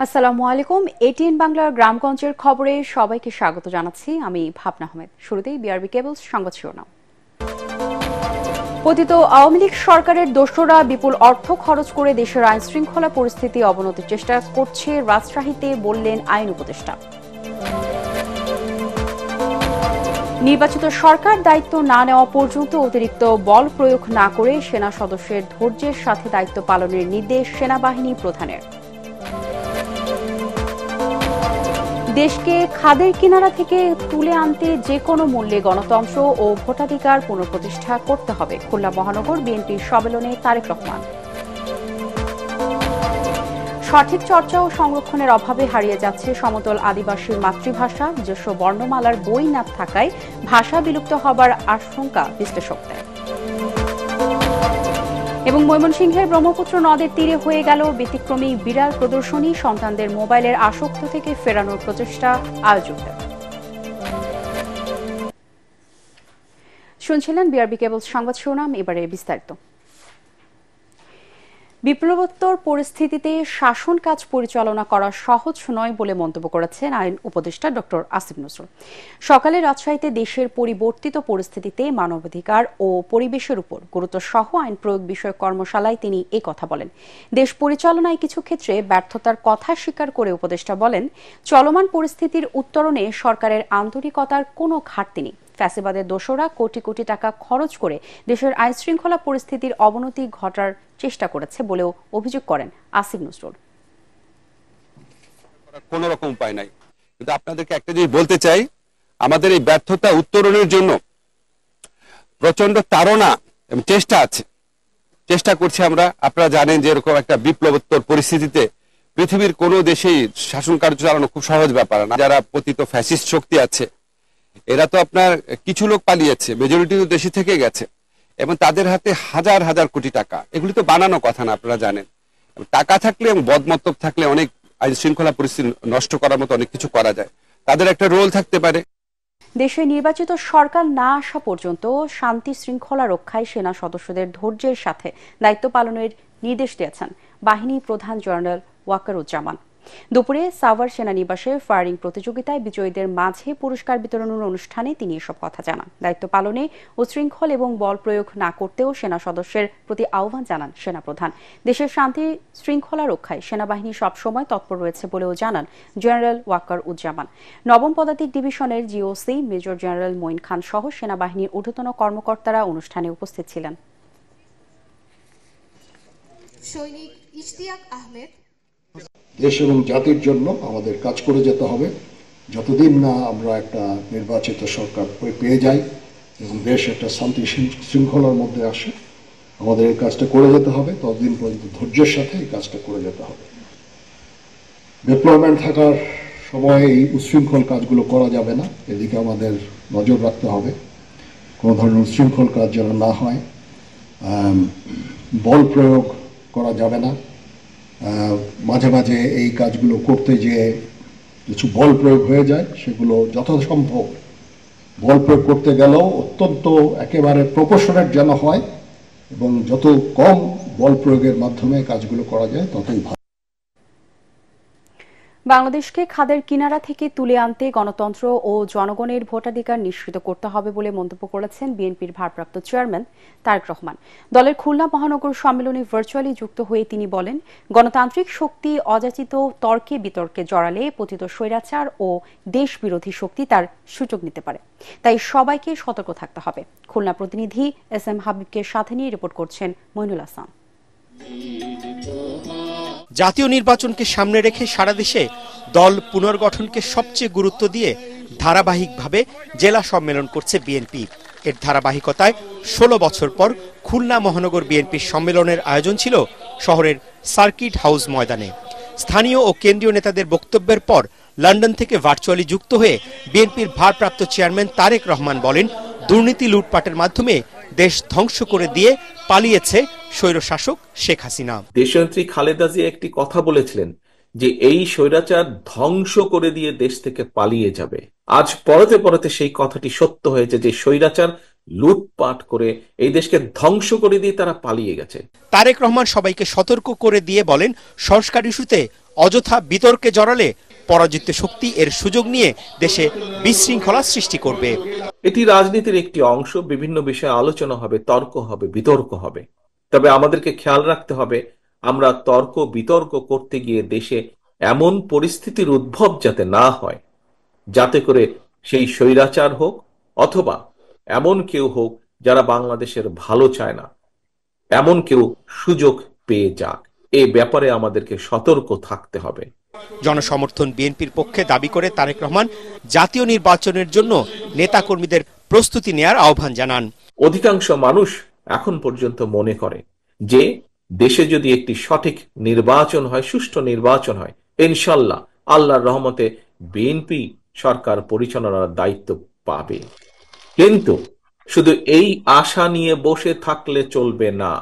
আসসালামু আলাইকুম। এটিএন বাংলার গ্রামগঞ্জের খবরে সবাইকে স্বাগত জানাচ্ছি। আমি ভাবনা আহমেদ। শুরুতেই বিআরবি কেবলস সংবাদ শিরোনাম। পতিত আওয়ামী লীগ সরকারের দোসররা বিপুল অর্থ খরচ করে দেশের আইন শৃঙ্খলা পরিস্থিতি অবনতির চেষ্টা করছে রাজশাহীতে, বললেন আইন উপদেষ্টা। নির্বাচিত সরকার দায়িত্ব না নেওয়া পর্যন্ত অতিরিক্ত বল প্রয়োগ না করে সেনা সদস্যের ধৈর্যের সাথে দায়িত্ব পালনের নির্দেশ সেনাবাহিনী প্রধানের। দেশকে খাদের কিনারা থেকে তুলে আনতে যে কোনো মূল্যে গণতন্ত্র ও ভোটাধিকার পুনঃপ্রতিষ্ঠা করতে হবে, খুলনা মহানগর বিএনপির সম্মেলনে তারেক রহমান। সঠিক চর্চা ও সংরক্ষণের অভাবে হারিয়ে যাচ্ছে সমতল আদিবাসীর মাতৃভাষা। নিজস্ব বর্ণমালার বই না থাকায় ভাষা বিলুপ্ত হবার আশঙ্কা বিশ্লেষকদের। এবং ময়মনসিংহের ব্রহ্মপুত্র নদের তীরে হয়ে গেল ব্যতিক্রমী বিড়াল প্রদর্শনী, সন্তানদের মোবাইলের আসক্ত থেকে ফেরানোর প্রচেষ্টা আয়োজকদের। শুনছিলেন বিআরবি কেবলস সংবাদ শিরোনাম, এবারে বিস্তারিত। বিপ্লবোত্তর পরিস্থিতিতে শাসন কাজ পরিচালনা করা সহজ নয় বলে মন্তব্য করেছেন আইন উপদেষ্টা ডক্টর আসিফ নজরুল। সকালে রাজশাহীতে দেশের পরিবর্তিত পরিস্থিতিতে মানবাধিকার ও পরিবেশের উপর গুরুত্ব সহ আইন প্রয়োগ বিষয়ক কর্মশালায় তিনি এই কথা বলেন। দেশ পরিচালনায় কিছু ক্ষেত্রে ব্যর্থতার কথা স্বীকার করে উপদেষ্টা বলেন, চলমান পরিস্থিতির উত্তরণে সরকারের আন্তরিকতার কোনো ঘাটতি নেই। ফ্যাসিবাদের দোসররা কোটি কোটি টাকা খরচ করে দেশের আইন শৃঙ্খলা পরিস্থিতির অবনতি ঘটার চেষ্টা করেছে বলেও অভিযোগ করেন আসিফ নজরুল। কোন রকম উপায় নাই, কিন্তু আপনাদেরকে একটা জিনিস বলতে চাই, আমাদের এই ব্যর্থতা উত্তরণের জন্য প্রচন্ড তাড়না এবং চেষ্টা আছে, চেষ্টা করছি আমরা। আপনারা জানেন যে এরকম একটা বিপ্লবোত্তর পরিস্থিতিতে পৃথিবীর কোনো দেশেই শাসন কার্য চালানো খুব সহজ ব্যাপার না। যারা পতিত ফ্যাসিস্ট শক্তি আছে, এরা তো আপনার কিছু লোক পালিয়েছে, মেজরিটি তো দেশে থেকে গেছে, এবং তাদের হাতে হাজার হাজার কোটি টাকা। এগুলি তো বানানো কথা না, আপনারা জানেন। টাকা থাকলে এবং বদমতলব থাকলে অনেক আইন শৃঙ্খলা পরিস্থিতি নষ্ট করার মতো অনেক কিছু করা যায়। তাদের একটা রোল থাকতে পারে। দেশে নির্বাচিত সরকার না আসা পর্যন্ত শান্তি শৃঙ্খলা রক্ষায় সেনা সদস্যদের ধৈর্যের সাথে দায়িত্ব পালনের নির্দেশ দিয়েছেন বাহিনী প্রধান জেনারেল ওয়াকারুজ্জামান। দুপুরে সাভার সেনানিবাসে ফায়ারিং প্রতিযোগিতায় বিজয়ীদের মাঝে পুরস্কার বিতরণের অনুষ্ঠানে তিনি এসব কথা জানান। দায়িত্ব পালনে উচ্ছৃঙ্খল এবং বল প্রয়োগ না করতেও সেনা সদস্যের প্রতি আহ্বান জানান সেনাপ্রধান। দেশের শান্তি শৃঙ্খলা রক্ষায় সেনাবাহিনী সবসময় তৎপর রয়েছে বলেও জানান জেনারেল ওয়াকারুজ্জামান। নবম পদাতিক ডিভিশনের জিওসি মেজর জেনারেল মঈন খান সহ সেনাবাহিনীর ঊর্ধ্বতন কর্মকর্তারা অনুষ্ঠানে উপস্থিত ছিলেন। সৈনিক ইশতিয়াক আহমেদ। দেশ এবং জাতির জন্য আমাদের কাজ করে যেতে হবে। যতদিন না আমরা একটা নির্বাচিত সরকার পেয়ে যাই এবং দেশ একটা শান্তি শৃঙ্খলার মধ্যে আসে, আমাদের এই কাজটা করে যেতে হবে। ততদিন পর্যন্ত ধৈর্যের সাথে এই কাজটা করে যেতে হবে। ডেভেলপমেন্ট থাকার সময় এই উচ্ছৃঙ্খল কাজগুলো করা যাবে না, এদিকে আমাদের নজর রাখতে হবে। কোনো ধরনের উচ্ছৃঙ্খল কাজ যেন না হয়, বল প্রয়োগ করা যাবে না। মাঝে মাঝে এই কাজগুলো করতে গিয়ে কিছু বল প্রয়োগ হয়ে যায়, সেগুলো যথাসম্ভব বল প্রয়োগ করতে গেলেও অত্যন্ত একেবারে প্রপোর্শনেট যেন হয়, এবং যত কম বল প্রয়োগের মাধ্যমে কাজগুলো করা যায় ততই ভালো। বাংলাদেশকে খাদের কিনারা থেকে তুলে আনতে গণতন্ত্র ও জনগণের ভোটাধিকার নিশ্চিত করতে হবে বলে মন্তব্য করেছেন বিএনপির ভারপ্রাপ্ত চেয়ারম্যান তারেক রহমান। দলের খুলনা মহানগর সম্মেলনে ভার্চুয়ালি যুক্ত হয়ে তিনি বলেন, গণতান্ত্রিক শক্তি অযাচিত তর্কে বিতর্কে জড়ালে পতিত স্বৈরাচার ও দেশ বিরোধী শক্তি তার সুযোগ নিতে পারে। তাই সবাইকে সতর্ক থাকতে হবে। খুলনা প্রতিনিধি এস এম হাবিবকে সাথে নিয়ে রিপোর্ট করছেন মইনুল হাসান। জাতীয় নির্বাচনকে সামনে রেখে সারা দেশে দল পুনর্গঠনকে সবচেয়ে গুরুত্ব দিয়ে ধারাবাহিকভাবে জেলা সম্মেলন করছে বিএনপি। এর ধারাবাহিকতায় ১৬ বছর পর খুলনা মহানগর বিএনপির সম্মেলনের আয়োজন ছিল শহরের সার্কিট হাউস ময়দানে। স্থানীয় ও কেন্দ্রীয় নেতাদের বক্তব্যের পর লন্ডন থেকে ভার্চুয়ালি যুক্ত হয়ে বিএনপির ভারপ্রাপ্ত চেয়ারম্যান তারেক রহমান বলেন, দুর্নীতি লুটপাটের মাধ্যমে দেশ ধ্বংস করে দিয়ে পালিয়েছে স্বৈরশাসক শেখ হাসিনা। দেশনেত্রী খালেদা জিয়া একটি কথা বলেছিলেন যে এই স্বৈরাচার ধ্বংস করে দিয়ে দেশ থেকে পালিয়ে যাবে। আজ পরতে পরতে সেই কথাটি সত্য হয়েছে যে স্বৈরাচার লুটপাট করে এই দেশকে ধ্বংস করে দিয়ে তারা পালিয়ে গেছে। তারেক রহমান সবাইকে সতর্ক করে দিয়ে বলেন, সংস্কার ইস্যুতে অযথা বিতর্কে জড়ালে পরাজিত শক্তি এর সুযোগ নিয়ে দেশে বিশৃঙ্খলা সৃষ্টি করবে। এটি রাজনীতির একটি অংশ, বিভিন্ন বিষয়ে আলোচনা হবে, তর্ক হবে, বিতর্ক হবে। তবে আমাদেরকে খেয়াল রাখতে হবে আমরা তর্ক বিতর্ক করতে গিয়ে দেশে এমন পরিস্থিতির উদ্ভব যাতে না হয়, যাতে করে সেই স্বৈরাচার হোক অথবা এমন কেউ হোক যারা বাংলাদেশের ভালো চায় না, এমন কেউ সুযোগ পেয়ে যাক। এ ব্যাপারে আমাদেরকে সতর্ক থাকতে হবে। জনসমর্থন বিএনপির পক্ষে দাবি করে তারেক রহমান জাতীয় নির্বাচনের জন্য নেতাকর্মীদের প্রস্তুতি নেয়ার আহ্বান জানান। অধিকাংশ মানুষ এখন পর্যন্ত মনে করে যে দেশে যদি একটি সঠিক নির্বাচন হয়, সুষ্ঠু নির্বাচন হয়, ইনশাল্লাহ আল্লাহর রহমতে বিএনপি সরকার পরিচালনার দায়িত্ব পাবে। কিন্তু শুধু এই আশা নিয়ে বসে থাকলে চলবে না।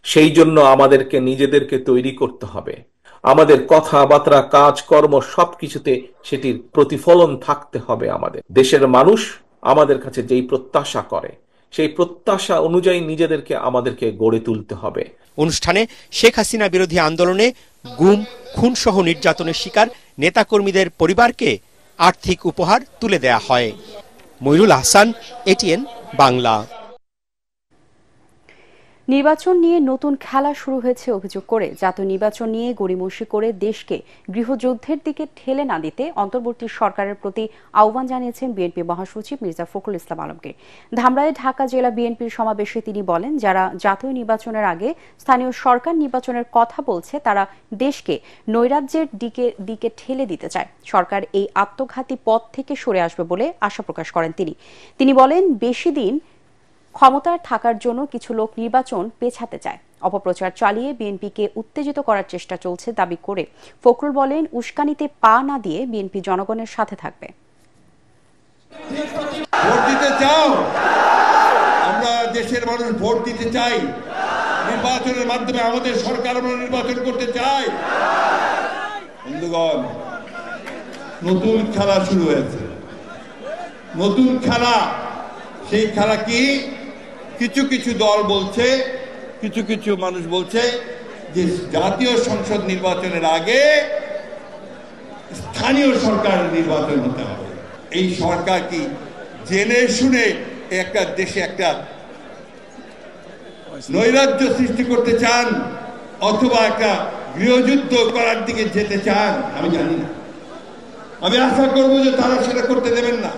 সেই জন্য আমাদেরকে নিজেদেরকে তৈরি করতে হবে। আমাদের কথাবার্তা, কাজকর্ম সবকিছুতে সেটির প্রতিফলন থাকতে হবে। আমাদের দেশের মানুষ আমাদের কাছে যেই প্রত্যাশা করে, সেই প্রত্যাশা অনুযায়ী নিজেদেরকে আমাদেরকে গড়ে তুলতে হবে। অনুষ্ঠানে শেখ হাসিনা বিরোধী আন্দোলনে গুম, খুনসহ নির্যাতনের শিকার নেতাকর্মীদের পরিবারকে আর্থিক উপহার তুলে দেয়া হয়। মইনুল আহসান, এটিএন বাংলা। নির্বাচন নিয়ে নতুন খেলা শুরু হয়েছে অভিযোগ করে জাতীয় নির্বাচন নিয়ে গড়িমসি করে দেশকে গৃহযুদ্ধের দিকে ঠেলে না দিতে অন্তর্বর্তী সরকারের প্রতি আহ্বান জানিয়েছেন বিএনপি মহাসচিব মির্জা ফখরুল ইসলাম আলমগীর। ধামরায়ে ঢাকা জেলা বিএনপির সমাবেশে তিনি বলেন, যারা জাতীয় নির্বাচনের আগে স্থানীয় সরকার নির্বাচনের কথা বলছে তারা দেশকে নৈরাজ্যের দিকে ঠেলে দিতে চায়। সরকার এই আত্মঘাতী পথ থেকে সরে আসবে বলে আশা প্রকাশ করেন তিনি বলেন, বেশি দিন ক্ষমতায় থাকার জন্য কিছু লোক নির্বাচন পেছাতে চায়, অপপ্রচার চালিয়ে বিএনপিকে উত্তেজিত করার চেষ্টা চলছে দাবি করে ফখরুল বলেন, উস্কানিতে পা না দিয়ে বিএনপি জনগণের সাথে থাকবে। ভোট দিতে চাও? আমরা দেশের মানুষ ভোট দিতে চাই। নির্বাচনের মাধ্যমে আমাদের সরকার আমরা নির্বাচন করতে চাই। বন্ধুগণ, নতুন খেলা শুরু হয়েছে। নতুন খেলা, সেই খেলা কি? কিছু কিছু দল বলছে, কিছু কিছু মানুষ বলছে যে জাতীয় সংসদ নির্বাচনের আগে স্থানীয় সরকার নির্বাচন হতে হবে। এই সরকার কি জেনে শুনে একটা দেশে একটা নৈরাজ্য সৃষ্টি করতে চান অথবা একটা গৃহযুদ্ধ করার দিকে যেতে চান? আমি জানি না। আমি আশা করবো যে তারা সেটা করতে দেবেন না।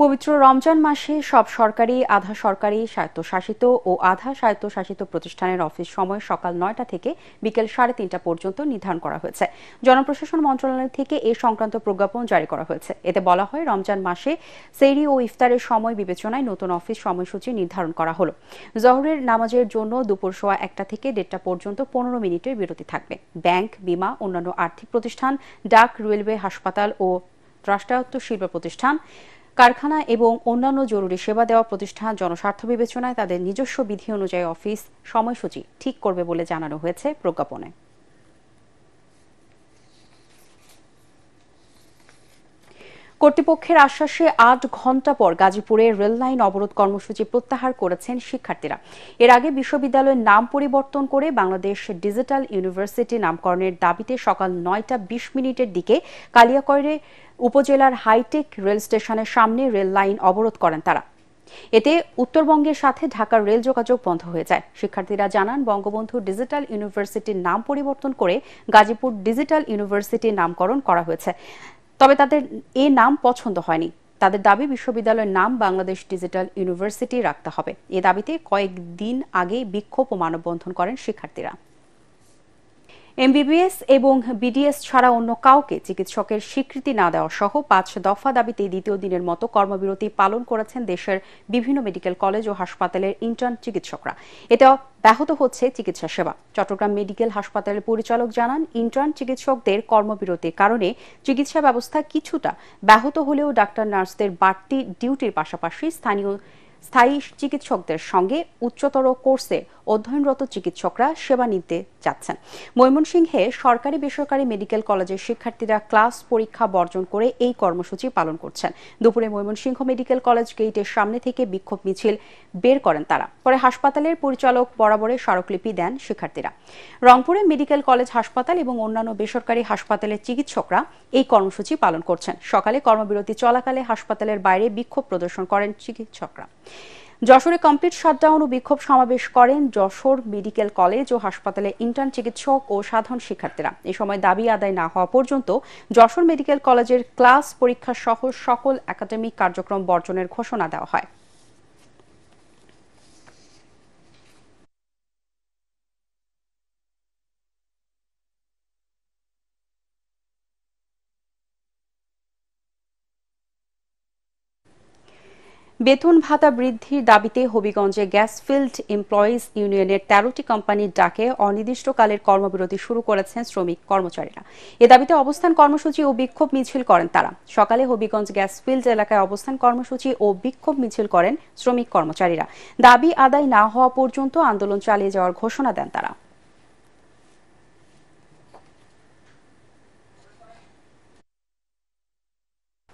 পবিত্র রমজান মাসে সব সরকারি, আধা সরকারি, স্বায়ত্তশাসিত ও আধা স্বায়ত্তশাসিত প্রতিষ্ঠানের অফিস সময় সকাল ৯টা থেকে বিকেল ৩:৩০ পর্যন্ত নির্ধারণ করা হয়েছে। জনপ্রশাসন মন্ত্রণালয় থেকে এ সংক্রান্ত প্রজ্ঞাপন জারি করা হয়েছে। এতে বলা হয়, রমজান মাসে সেহরি ও ইফতারের সময় বিবেচনায় নতুন অফিস সময়সূচি নির্ধারণ করা হলো। জহরের নামাজের জন্য দুপুর ১:০১ থেকে ১:৩০ পর্যন্ত ১৫ মিনিটের বিরতি থাকবে। ব্যাংক, বিমা, অন্যান্য আর্থিক প্রতিষ্ঠান, ডাক, রেলওয়ে, হাসপাতাল ও রাষ্ট্রায়ত্ত শিল্প প্রতিষ্ঠান, কারখানা এবং অন্যান্য জরুরি সেবা দেওয়া প্রতিষ্ঠান জনস্বার্থ বিবেচনায় তাদের নিজস্ব বিধি অনুযায়ী অফিস সময়সূচি ঠিক করবে বলে জানানো হয়েছে প্রজ্ঞাপনে। কর্তৃপক্ষের আশ্বাসে ৮ ঘণ্টা পর গাজীপুরে রেললাইন অবরোধ কর্মসূচি প্রত্যাহার করেছেন শিক্ষার্থীরা। এর আগে বিশ্ববিদ্যালয়ের নাম পরিবর্তন করে বাংলাদেশ ডিজিটাল ইউনিভার্সিটি নামকরণের দাবিতে সকাল ৯টা ২০ দিকে কালিয়াকৈর উপজেলার হাইটেক রেল স্টেশনের সামনে রেল লাইন অবরোধ করেন তারা। এতে উত্তরবঙ্গের সাথে ঢাকার রেল যোগাযোগ বন্ধ হয়ে যায়। শিক্ষার্থীরা জানান, বঙ্গবন্ধু ডিজিটাল ইউনিভার্সিটির নাম পরিবর্তন করে গাজীপুর ডিজিটাল ইউনিভার্সিটির নামকরণ করা হয়েছে, তবে তাদের এ নাম পছন্দ হয়নি। তাদের দাবি, বিশ্ববিদ্যালয়ের নাম বাংলাদেশ ডিজিটাল ইউনিভার্সিটি রাখতে হবে। এ দাবিতে কয়েকদিন আগে বিক্ষোভ ও মানববন্ধন করেন শিক্ষার্থীরা। এমবিবিএস এবং বিডিএস ছাড়া অন্য কাউকে চিকিৎসকের স্বীকৃতি না দেওয়া সহ ৫ দফা দাবিতে দ্বিতীয় দিনের মতো কর্মবিরতি পালন করেছেন দেশের বিভিন্ন মেডিকেল কলেজ ও হাসপাতালের ইন্টার্ন চিকিৎসকরা। এতে ব্যাহত হচ্ছে চিকিৎসা সেবা। চট্টগ্রাম মেডিকেল হাসপাতালের পরিচালক জানান, ইন্টার্ন চিকিৎসকদের কর্মবিরতির কারণে চিকিৎসা ব্যবস্থা কিছুটা ব্যাহত হলেও ডাক্তার নার্সদের বাড়তি ডিউটির পাশাপাশি স্থায়ী চিকিৎসকদের সঙ্গে উচ্চতর কোর্সে অধ্যয়নরত চিকিৎসকরা সেবা নিতে যাচ্ছেন। ময়মনসিংহে সরকারি বেসরকারি মেডিকেল কলেজের শিক্ষার্থীরা ক্লাস পরীক্ষা বর্জন করে এই কর্মসূচি পালন করছেন। দুপুরে ময়মনসিংহ মেডিকেল কলেজ গেটের সামনে থেকে বিক্ষোভ মিছিল বের করেন তারা। পরে হাসপাতালের পরিচালক বরাবরে স্মারকলিপি দেন শিক্ষার্থীরা। রংপুরে মেডিকেল কলেজ হাসপাতাল এবং অন্যান্য বেসরকারি হাসপাতালের চিকিৎসকরা এই কর্মসূচি পালন করছেন। সকালে কর্মবিরতি চলাকালে হাসপাতালের বাইরে বিক্ষোভ প্রদর্শন করেন চিকিৎসকরা। যশোরে কমপ্লিট শাটডাউন ও বিক্ষোভ সমাবেশ করেন যশোর মেডিকেল কলেজ ও হাসপাতালে ইন্টার্ন চিকিৎসক ও সাধারণ শিক্ষার্থীরা। এ সময় দাবি আদায় না হওয়া পর্যন্ত যশোর মেডিকেল কলেজের ক্লাস পরীক্ষা সহ সকল একাডেমিক কার্যক্রম বর্জনের ঘোষণা দেওয়া হয়। বেতন ভাতা বৃদ্ধির দাবিতে হবিগঞ্জে গ্যাস ফিল্ড এমপ্লয়িজ ইউনিয়নের 13টি কোম্পানির ডাকে অনির্দিষ্টকালের কর্মবিরতি শুরু করেছেন শ্রমিক কর্মচারীরা। এ দাবিতে অবস্থান কর্মসূচি ও বিক্ষোভ মিছিল করেন তারা। সকালে হবিগঞ্জ গ্যাস ফিল্ড এলাকায় অবস্থান কর্মসূচি ও বিক্ষোভ মিছিল করেন শ্রমিক কর্মচারীরা। দাবি আদায় না হওয়া পর্যন্ত আন্দোলন চালিয়ে যাওয়ার ঘোষণা দেন তারা।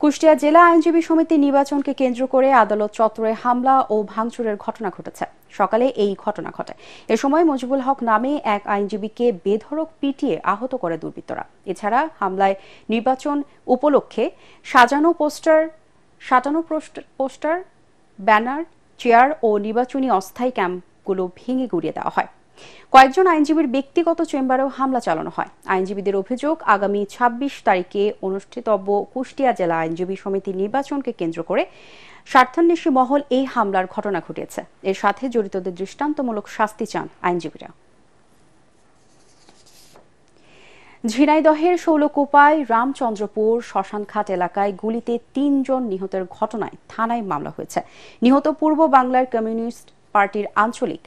কুষ্টিয়া জেলা আইনজীবী সমিতি নির্বাচনকে কেন্দ্র করে আদালত চত্বরে হামলা ও ভাঙচুরের ঘটনা ঘটেছে। সকালে এই ঘটনা ঘটে। এ সময় মুজিবুল হক নামে এক আইনজীবীকে বেধড়ক পিটিয়ে আহত করে দুর্বৃত্তরা। এছাড়া হামলায় নির্বাচন উপলক্ষে সাজানো পোস্টার, ব্যানার, চেয়ার ও নির্বাচনী অস্থায়ী ক্যাম্পগুলো ভেঙে গুড়িয়ে দেওয়া হয়। কয়েকজন আইনজীবীর ব্যক্তিগত চেম্বারেও হামলা চালানো হয়। আইনজীবীদের অভিযোগ, আগামী 26 তারিখে অনুষ্ঠিতব্য কুষ্টিয়া জেলা আইনজীবী সমিতির নির্বাচনকে কেন্দ্র করে স্বার্থান্বেষী মহল এই হামলার ঘটনা ঘটিয়েছে। এর সাথে জড়িতদের দৃষ্টান্তমূলক শাস্তি চান আইনজীবীরা। ঝিনাইদহের শৌলকুপায় রামচন্দ্রপুর শ্মশানঘাট এলাকায় গুলিতে 3 জন নিহতের ঘটনায় থানায় মামলা হয়েছে। নিহত পূর্ব বাংলার কমিউনিস্ট পার্টির আঞ্চলিক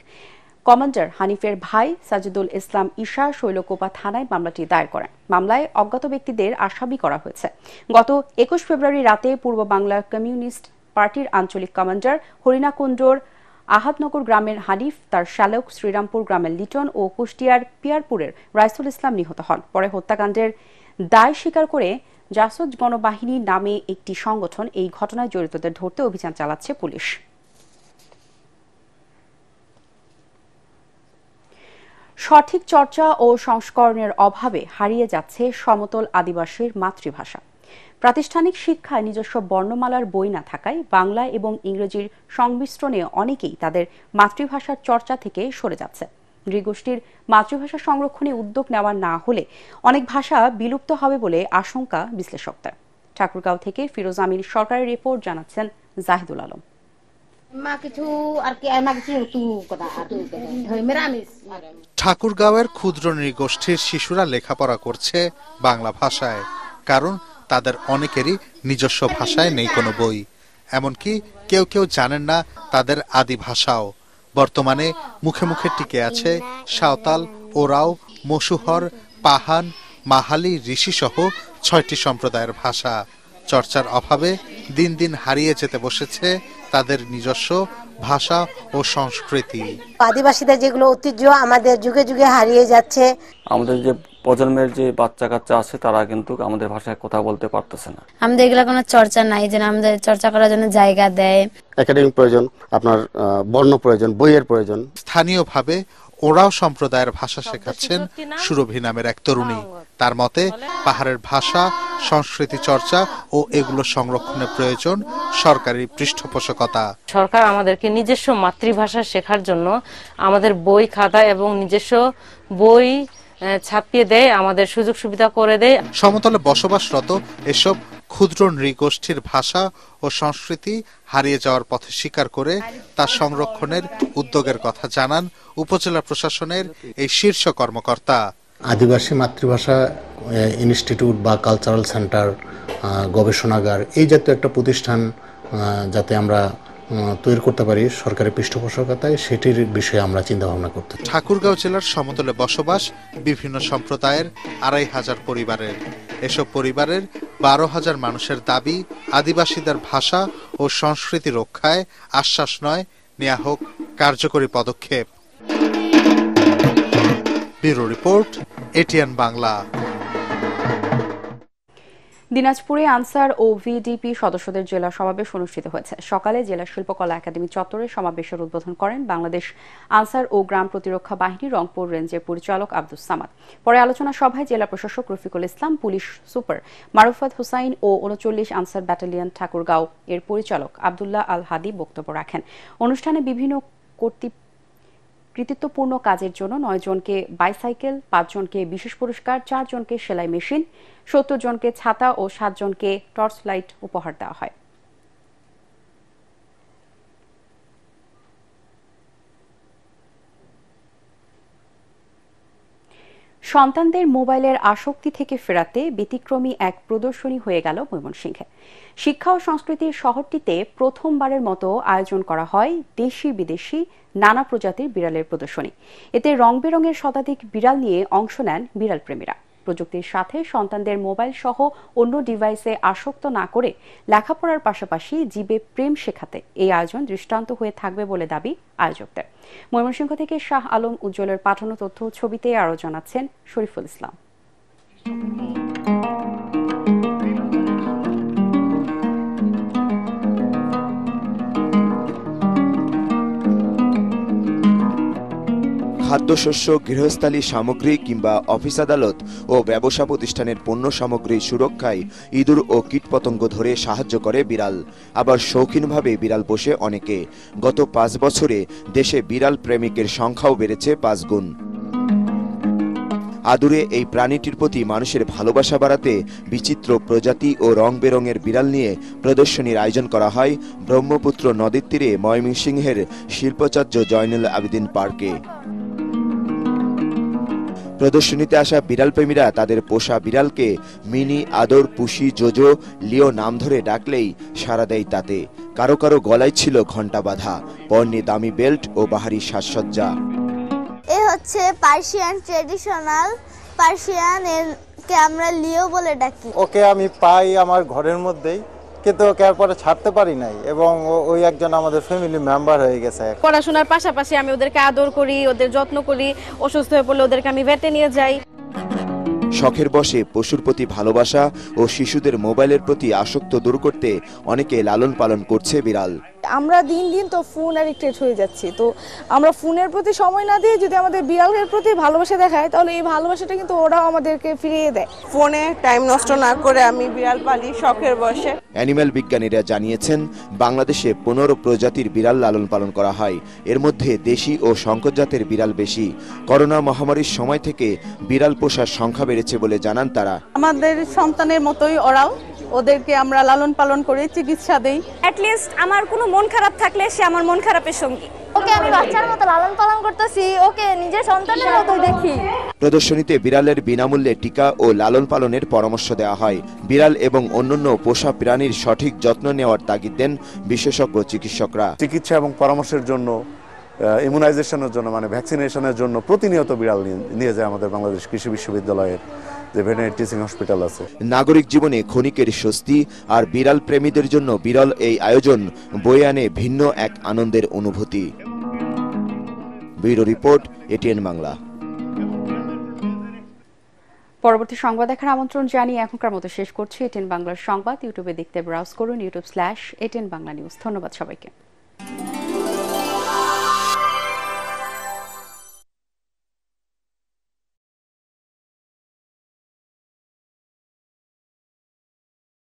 কমান্ডার হানিফের ভাই সাজিদুল ইসলাম ঈশা শৈলকুপা থানায় মামলাটি দায়ের করেন। মামলায় অজ্ঞাত ব্যক্তিদের আসামি করা হয়েছে। গত 21 ফেব্রুয়ারি রাতে পূর্ব বাংলার কমিউনিস্ট পার্টির আঞ্চলিক কমান্ডার হরিণাকুণ্ডর আহাদনগর গ্রামের হানিফ, তার শ্যালক শ্রীরামপুর গ্রামের লিটন ও কুষ্টিয়ার পিয়ারপুরের রাইসুল ইসলাম নিহত হন। পরে হত্যাকাণ্ডের দায় স্বীকার করে জাসদ গণবাহিনী নামে একটি সংগঠন এই ঘটনায় জড়িতদের ধরতে অভিযান চালাচ্ছে পুলিশ। সঠিক চর্চা ও সংস্করণের অভাবে হারিয়ে যাচ্ছে সমতল আদিবাসীর মাতৃভাষা। প্রাতিষ্ঠানিক শিক্ষায় নিজস্ব বর্ণমালার বই না থাকায় বাংলা এবং ইংরেজির সংমিশ্রণে অনেকেই তাদের মাতৃভাষার চর্চা থেকে সরে যাচ্ছে। নৃগোষ্ঠীর মাতৃভাষা সংরক্ষণে উদ্যোগ নেওয়া না হলে অনেক ভাষা বিলুপ্ত হবে বলে আশঙ্কা বিশ্লেষকদের। ঠাকুরগাঁও থেকে ফিরোজ আমির সরকারের রিপোর্ট, জানাচ্ছেন জাহিদুল আলম। ঠাকুরগাঁওয়ের ক্ষুদ্র নৃগোষ্ঠীর শিশুরা লেখাপড়া করছে বাংলা ভাষায়, কারণ তাদের অনেকেরই নিজস্ব ভাষায় নেই কোনো বই। এমনকি কেউ কেউ জানেন না তাদের আদি ভাষাও। বর্তমানে মুখে মুখে টিকে আছে সাঁওতাল, ওরাও, মশুহর, পাহান, মাহালি, ঋষি সহ 6টি সম্প্রদায়ের ভাষা। চর্চার অভাবে দিন দিন হারিয়ে যেতে বসেছে তাদের নিজস্ব ভাষা ও সংস্কৃতি। আদিবাসীদের যেগুলো ঐতিহ্য আমাদের যুগে যুগে হারিয়ে যাচ্ছে। আমাদের যে প্রজন্মের যে বাচ্চা কাচ্চা আছে তারা কিন্তু আমাদের ভাষায় কথা বলতে পারতেছে না। আমাদের এগুলো কোনো চর্চা নাই, যে আমাদের চর্চা করার জন্য জায়গা দেয়। একাডেমিক প্রয়োজন, আপনার বর্ণ প্রয়োজন, বইয়ের প্রয়োজন। স্থানীয়ভাবে ওরাও সম্প্রদায়ের ভাষা শেখাচ্ছেন সুরভি নামের এক তরুণী। তার মতে পাহাড়ের ভাষা, সংস্কৃতি চর্চা ও এগুলো সংরক্ষণের প্রয়োজন সরকারি পৃষ্ঠপোষকতা। সরকার আমাদেরকে নিজস্ব মাতৃভাষা শেখার জন্য আমাদের বই খাতা এবং নিজস্ব বই ছাপিয়ে দেয়, আমাদের সুযোগ সুবিধা করে দেয়। সমতলে বসবাসরত এসব ক্ষুদ্র নৃগোষ্ঠীর ভাষা ও সংস্কৃতি হারিয়ে যাওয়ার পথে স্বীকার করে তার সংরক্ষণের উদ্যোগের কথা জানান উপজেলা প্রশাসনের এই শীর্ষ কর্মকর্তা। আদিবাসী মাতৃভাষা ইনস্টিটিউট বা কালচারাল সেন্টার, গবেষণাগার, এই জাতীয় একটা প্রতিষ্ঠান যাতে আমরা তৈরি করতে পারি সরকারি পৃষ্ঠপোষকতায়, সেটির বিষয়ে আমরা চিন্তা ভাবনা করতে। ঠাকুরগাঁও জেলার সমতলে বসবাস বিভিন্ন সম্প্রদায়ের 2500 পরিবারের। এসব পরিবারের 12,000 মানুষের দাবি আদিবাসীদের ভাষা ও সংস্কৃতি রক্ষায় আশ্বাস নয়, নেওয়া হোক কার্যকরী পদক্ষেপ। Bureau report, ATN Bangla. দিনাজপুরে আনসার ও ভিডিপি সদস্যদের জেলা সমাবেশ অনুষ্ঠিত হয়েছে। সকালে জেলা শিল্পকলা একাডেমি চত্বরে সমাবেশের উদ্বোধন করেন বাংলাদেশ আনসার ও গ্রাম প্রতিরক্ষা বাহিনী রংপুর রেঞ্জের পরিচালক আব্দুস সামাদ। পরে আলোচনা সভায় জেলা প্রশাসক রফিকুল ইসলাম, পুলিশ সুপার মারুফাত হুসাইন ও ৩৯ আনসার ব্যাটালিয়ন ঠাকুরগাঁও এর পরিচালক আব্দুল্লাহ আল হাদি বক্তব্য রাখেন। অনুষ্ঠানে বিভিন্ন কৃতিত্বপূর্ণ কাজের জন্য ৯ জনকে বাইসাইকেল, ৫ জনকে বিশেষ পুরস্কার, ৪ জনকে সেলাই মেশিন, ৭০ জনকে ছাতা ও ৭ জনকে টর্চ লাইট উপহার দেওয়া হয়। সন্তানদের মোবাইলের আসক্তি থেকে ফেরাতে ব্যতিক্রমী এক প্রদর্শনী হয়ে গেল ময়মনসিংহে। শিক্ষা ও সংস্কৃতির শহরটিতে প্রথমবারের মতো আয়োজন করা হয় দেশি বিদেশি নানা প্রজাতির বিড়ালের প্রদর্শনী। এতে রং বেরঙের শতাধিক বিড়াল নিয়ে অংশ নেন বিড়াল প্রেমীরা। প্রযুক্তির সাথে সন্তানদের মোবাইল সহ অন্য ডিভাইসে আসক্ত না করে লেখাপড়ার পাশাপাশি জীবে প্রেম শেখাতে এই আয়োজন দৃষ্টান্ত হয়ে থাকবে বলে দাবি আয়োজকদের। ময়মনসিংহ থেকে শাহ আলম উজ্জ্বলের পাঠানো তথ্য ছবিতে আরও জানাচ্ছেন শরীফুল ইসলাম। খাদ্যশস্য, গৃহস্থালী সামগ্রী কিংবা অফিস আদালত ও ব্যবসা প্রতিষ্ঠানের পণ্য সামগ্রী সুরক্ষায় ইঁদুর ও কীটপতঙ্গ ধরে সাহায্য করে বিড়াল। আবার শৌখিনভাবে বিড়াল পোষে অনেকে। গত ৫ বছরে দেশে বিড়াল প্রেমিকের সংখ্যাও বেড়েছে ৫ গুণ। আদুরে এই প্রাণীটির প্রতি মানুষের ভালোবাসা বাড়াতে বিচিত্র প্রজাতি ও রং বেরঙের বিড়াল নিয়ে প্রদর্শনীর আয়োজন করা হয় ব্রহ্মপুত্র নদীর তীরে ময়মনসিংহের শিল্পাচার্য জয়নুল আবেদিন পার্কে। প্রদর্শনীতে আসা বিড়াল প্রেমীরা তাদের পোষা বিড়ালকে মিনি, আদর, পুষি, জোজো, লিও নাম ধরে ডাকলেই সাড়া দেয় তাতে। কারো কারো গলায় ছিল ঘণ্টা বাঁধা, পরনে দামি বেল্ট ও বাহারি সাজসজ্জা। এ হচ্ছে পার্সিয়ান ট্রেডিশনাল পার্সিয়ান, এরকে আমরা লিও বলে ডাকি। ওকে আমি পাই আমার ঘরের মধ্যেই, কিন্তু ওকে পরে ছাড়তে পারি নাই এবং ওই একজন আমাদের ফ্যামিলি মেম্বার হয়ে গেছে। পড়াশোনার পাশাপাশি আমি ওদেরকে আদর করি, ওদের যত্ন করি। অসুস্থ হয়ে পড়লে ওদেরকে আমি ভেটে নিয়ে যাই। শখের বশে পশুর প্রতি ভালোবাসা ও শিশুদের মোবাইলের প্রতি আসক্ত দূর করতে অনেকে লালন পালন করছে বিড়াল। আমরা দিন দিন তো ফোন অ্যাডিক্টেড হয়ে যাচ্ছি, তো আমরা ফোনের প্রতি সময় না দিয়ে যদি আমাদের বিড়ালের প্রতি ভালোবাসা দেখায়, তাহলে এই ভালোবাসাটা কিন্তু ওরাও আমাদেরকে ফিরিয়ে দেয়। ফোনে টাইম নষ্ট না করে আমি বিড়াল পালি শখের বশে। অ্যানিম্যাল বিজ্ঞানীরা জানিয়েছেন বাংলাদেশে 15 প্রজাতির বিড়াল লালন পালন করা হয়। এর মধ্যে দেশি ও সংকর জাতের বিড়াল বেশি। করোনা মহামারীর সময় থেকে বিড়াল পোষার সংখ্যা বেড়েছে বলে জানান তারা। আমাদের সন্তানের মতোই ওরাও, ওদেরকে আমরা লালন পালন করে চিকিৎসা দেই। অ্যাটলিস্ট আমার কোনো মন খারাপ থাকলে সে আমার মন খারাপের সঙ্গী। ওকে আমি বাচ্চার মতো লালন পালন করতেছি, ওকে নিজের সন্তানের মতো দেখি। প্রদর্শনীতে বিড়ালের বিনামূল্যে টিকা ও লালন পালনের পরামর্শ দেওয়া হয়। বিড়াল এবং অন্যান্য পোষা প্রাণীর সঠিক যত্ন নেওয়ার তাগিদ দেন বিশেষজ্ঞ চিকিৎসকরা। চিকিৎসা এবং পরামর্শের জন্য, ইমিউনাইজেশনের জন্য মানে ভ্যাকসিনেশনের জন্য প্রতিনিয়ত বিড়াল নিয়ে যায় আমাদের বাংলাদেশ কৃষি বিশ্ববিদ্যালয়ের যে ভেটেরিনারি টিচিং হসপিটাল আছে। নাগরিক জীবনে ক্ষণিকের স্বস্তি আর বিড়াল প্রেমীদের জন্য বিরল এই আয়োজন বয়ে আনে ভিন্ন এক আনন্দের অনুভূতি। Bureau report, ATN Bangla. পরবর্তী সংবাদ দেখার আমন্ত্রণ জানিয়ে এখনকার মতো শেষ করছি এটিএন বাংলার সংবাদ। ইউটিউবে দেখতে ব্রাউজ করুন youtube/ATN Bangla News। ধন্যবাদ সবাইকে।